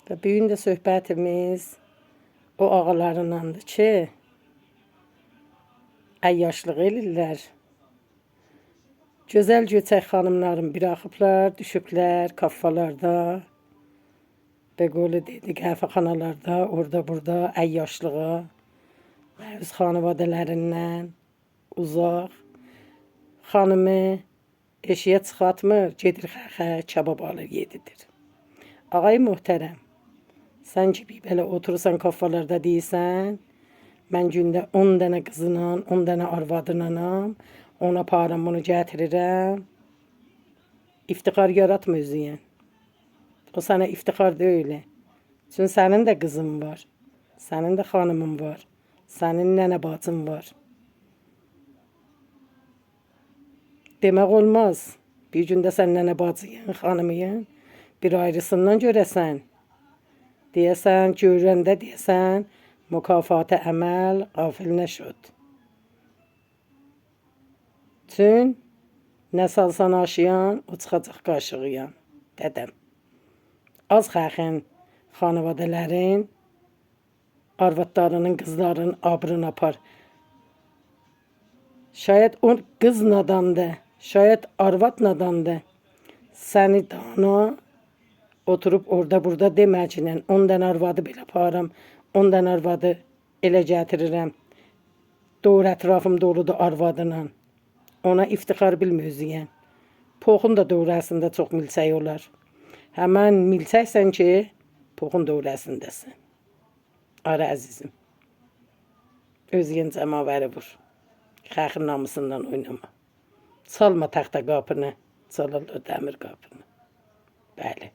Və bu gün də söhbətimiz o ağalarındandır ki, əyyaşlıq elirlər. Gözəl göçək xanımlarım bıraxıblar, düşüblər kafalarda. Beqolu dedi, qəhvəxanalarda, orada burada əyyaşlığa və öz xanavadələrindən uzaq. Xanımı eşiyə çıxartmır, gedir xəxə, kabab alır, yedidir. Ağay möhtərəm, sən ki belə oturursan kafalarda deyirsən, mən gündə 10 dənə qızla, 10 dənə arvadınanam, ona param bunu gətirirəm. İftixar yaratma özüyən. O sənə iftixar deyil. Çünki sənin də qızın var, sənin də xanımın var, sənin nənə bacın var. Demək olmaz, bir gündə sən nənə bacıyın, xanımıyın, bir ayrısından görəsən. Deyəsən, görəndə deyəsən, mükafatı əməl qafil nəşud. Çün, nə salsan aşıyan, o çıxacaq qaşığıyan, dədəm. Az xəxin xanavadələrin, arvadlarının, qızlarının abrını apar. Şayət o qız nadandır, şayət arvad nadandır, səni dana oturub orada burada deməklə 10 dənə arvadı belə aparam, 10 dənə arvadı elə gətirirəm. Doğru ətrafım doludur arvadına. Ona iftixar bilməyəcəyəm. Poxun da doğrasında çox milçək olar. Həmən milçəksən ki, poxun doğrasındasın. Ara əzizim. Özgən cəmavəri vur. Xəxin namusundan oynama. Çalma taxta qapını, çalırlar dəmir qapını. Bəli.